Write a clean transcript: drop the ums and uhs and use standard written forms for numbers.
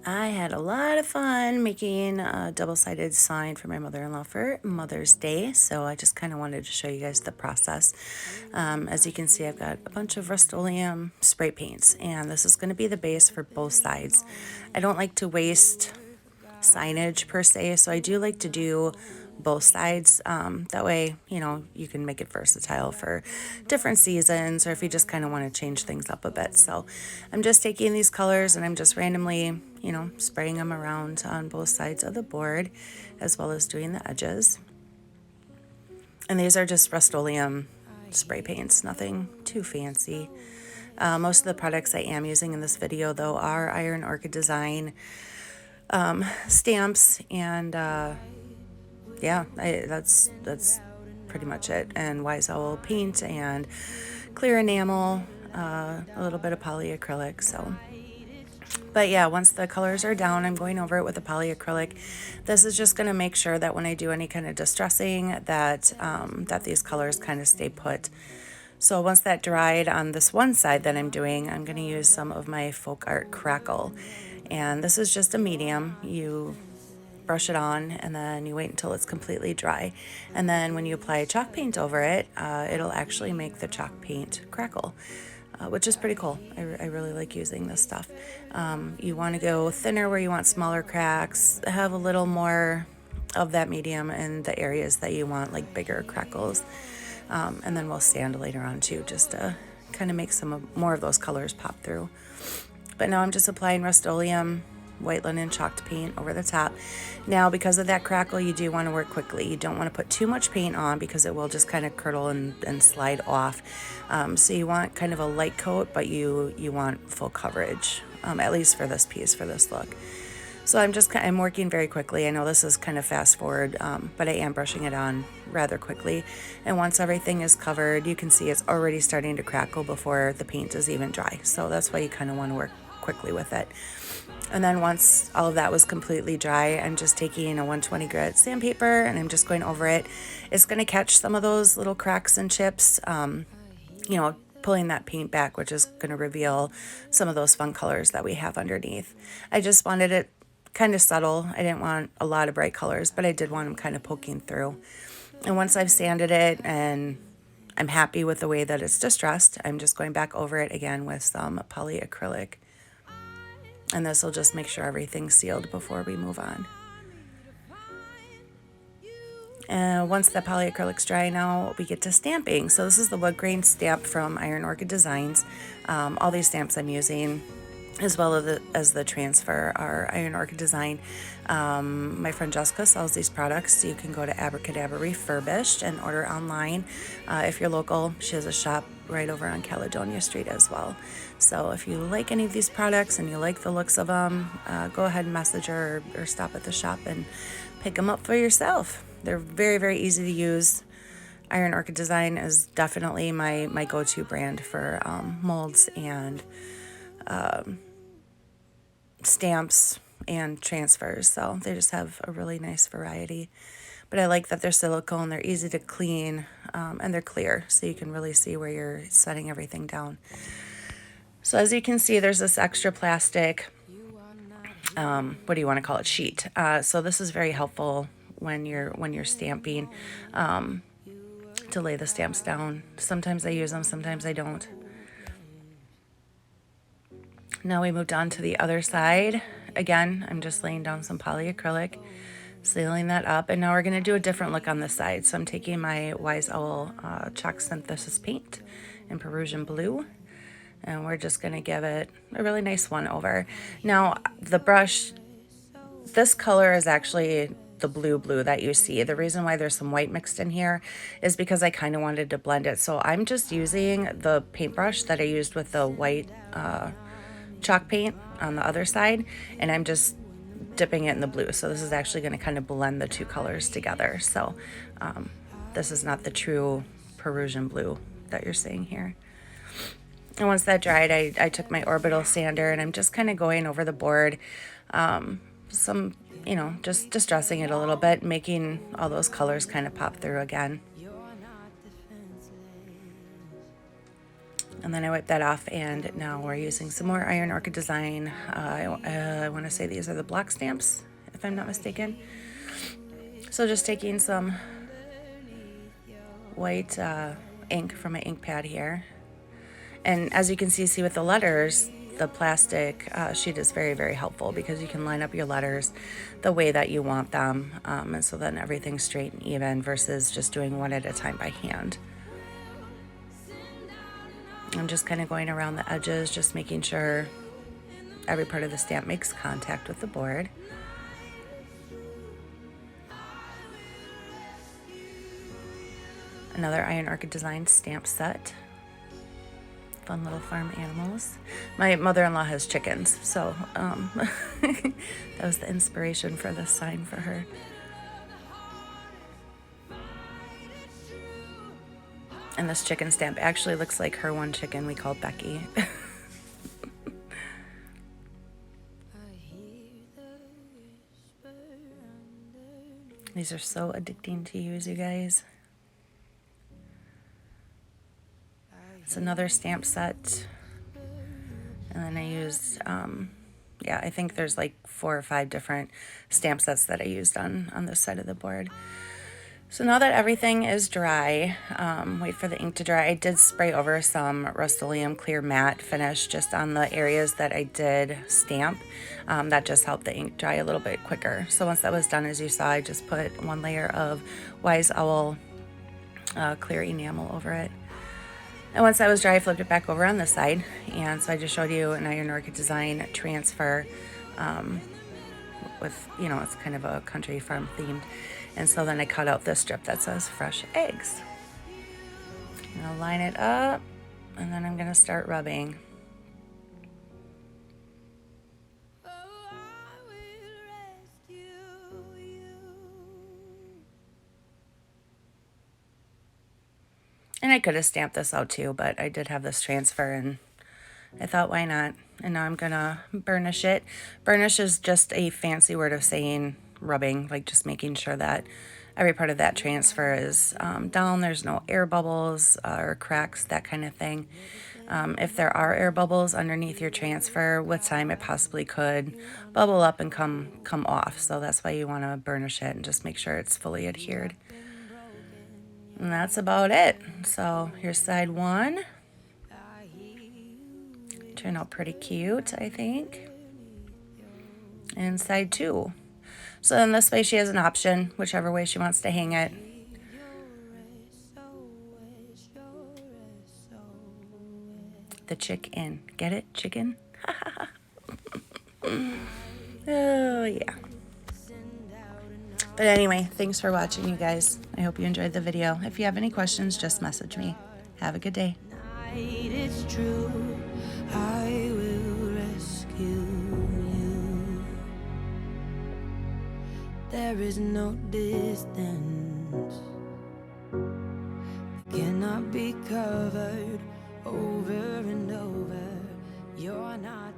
I had a lot of fun making a double-sided sign for my mother-in-law for Mother's Day, so I just kind of wanted to show you guys the process. As you can see, I've got a bunch of Rust-Oleum spray paints, and this is going to be the base for both sides. I don't like to waste signage per se, so I do like to do both sides. That way, you can make it versatile for different seasons, or if you just kind of want to change things up a bit. So I'm just taking these colors and I'm just randomly, spraying them around on both sides of the board, as well as doing the edges. And these are just Rust-Oleum spray paints, nothing too fancy. Most of the products I am using in this video, though, are Iron Orchid Design stamps, and yeah, that's pretty much it. And Wise Owl paint and clear enamel, a little bit of polyacrylic. So, but yeah, once the colors are down, I'm going over it with the polyacrylic. This is just going to make sure that when I do any kind of distressing, that that these colors kind of stay put. So once that dried on this one side that I'm doing, I'm going to use some of my Folk Art Crackle. And this is just a medium. You brush it on and then you wait until it's completely dry. And then when you apply chalk paint over it, it'll actually make the chalk paint crackle, which is pretty cool. I really like using this stuff. You want to go thinner where you want smaller cracks, have a little more of that medium in the areas that you want like bigger crackles. And then we'll sand later on too, just to kind of make more of those colors pop through. But now I'm just applying Rust-Oleum white linen chalked paint over the top. Now, because of that crackle, you do want to work quickly. You don't want to put too much paint on because it will just kind of curdle and slide off. So you want kind of a light coat, but you want full coverage, at least for this piece, for this look. So I'm working very quickly. I know this is kind of fast forward, but I am brushing it on rather quickly. And once everything is covered, you can see it's already starting to crackle before the paint is even dry. So that's why you kind of want to work quickly with it. And then once all of that was completely dry, I'm just taking a 120 grit sandpaper and I'm just going over it. It's going to catch some of those little cracks and chips, pulling that paint back, which is going to reveal some of those fun colors that we have underneath. I just wanted it kind of subtle. I didn't want a lot of bright colors, but I did want them kind of poking through. And once I've sanded it and I'm happy with the way that it's distressed, I'm just going back over it again with some polyacrylic. And this will just make sure everything's sealed before we move on. And once the polyacrylic's dry, now we get to stamping. So this is the wood grain stamp from Iron Orchid Designs. All these stamps I'm using, as well as the transfer, are Iron Orchid Design. My friend Jessica sells these products. You can go to Abracadabra Refurbished and order online. If you're local, she has a shop right over on Caledonia Street as well. So if you like any of these products and you like the looks of them, go ahead and message her or stop at the shop and pick them up for yourself. They're very, very easy to use. Iron Orchid Design is definitely my go-to brand for molds and stamps and transfers. So they just have a really nice variety. But I like that they're silicone, they're easy to clean, and they're clear, so you can really see where you're setting everything down. So as you can see, there's this extra plastic, what do you want to call it, sheet. So this is very helpful when you're stamping, to lay the stamps down. Sometimes I use them, sometimes I don't. Now we moved on to the other side. Again, I'm just laying down some polyacrylic, sealing that up, and now we're going to do a different look on this side. So I'm taking my Wise Owl chalk synthesis paint in Perusian blue, and we're just going to give it a really nice one over. Now the brush, this color is actually the blue that you see. The reason why there's some white mixed in here is because I kind of wanted to blend it. So I'm just using the paintbrush that I used with the white chalk paint on the other side, and I'm just dipping it in the blue. So this is actually going to kind of blend the two colors together. So this is not the true Perusian blue that you're seeing here. And once that dried, I took my orbital sander and I'm just kind of going over the board, just distressing it a little bit, making all those colors kind of pop through again. And then I wipe that off, and now we're using some more Iron Orchid Design. I want to say these are the block stamps, if I'm not mistaken. So just taking some white ink from my ink pad here. And as you can see with the letters, the plastic sheet is very, very helpful because you can line up your letters the way that you want them. And so then everything's straight and even versus just doing one at a time by hand. I'm just kind of going around the edges, just making sure every part of the stamp makes contact with the board. Another Iron Orchid Design stamp set. Fun little farm animals. My mother-in-law has chickens, so that was the inspiration for this sign for her. And this chicken stamp actually looks like her one chicken we called Becky. These are so addicting to use, you guys. It's another stamp set. And then I used, yeah, I think there's like 4 or 5 different stamp sets that I used on this side of the board. So now that everything is dry, wait for the ink to dry. I did spray over some Rustoleum clear matte finish just on the areas that I did stamp. That just helped the ink dry a little bit quicker. So once that was done, as you saw, I just put 1 layer of Wise Owl clear enamel over it. And once that was dry, I flipped it back over on this side. And so I just showed you an Iron Orchid Design transfer with, you know, it's kind of a country farm themed. And so then I cut out this strip that says fresh eggs. And I'll line it up, and then I'm going to start rubbing. And I could have stamped this out too, but I did have this transfer, and I thought, why not? And now I'm going to burnish it. Burnish is just a fancy word of saying rubbing, like just making sure that every part of that transfer is down. There's no air bubbles or cracks, that kind of thing. If there are air bubbles underneath your transfer, with time it possibly could bubble up and come off. So that's why you want to burnish it and just make sure it's fully adhered. And that's about it. So here's side 1. Turned out pretty cute, I think. And side 2. So then this way she has an option, whichever way she wants to hang it. The chicken. Get it? Chicken? Oh, yeah. But anyway, thanks for watching, you guys. I hope you enjoyed the video. If you have any questions, just message me. Have a good day. It's true. I will rescue you. There is no distance that cannot be covered over and over. You're not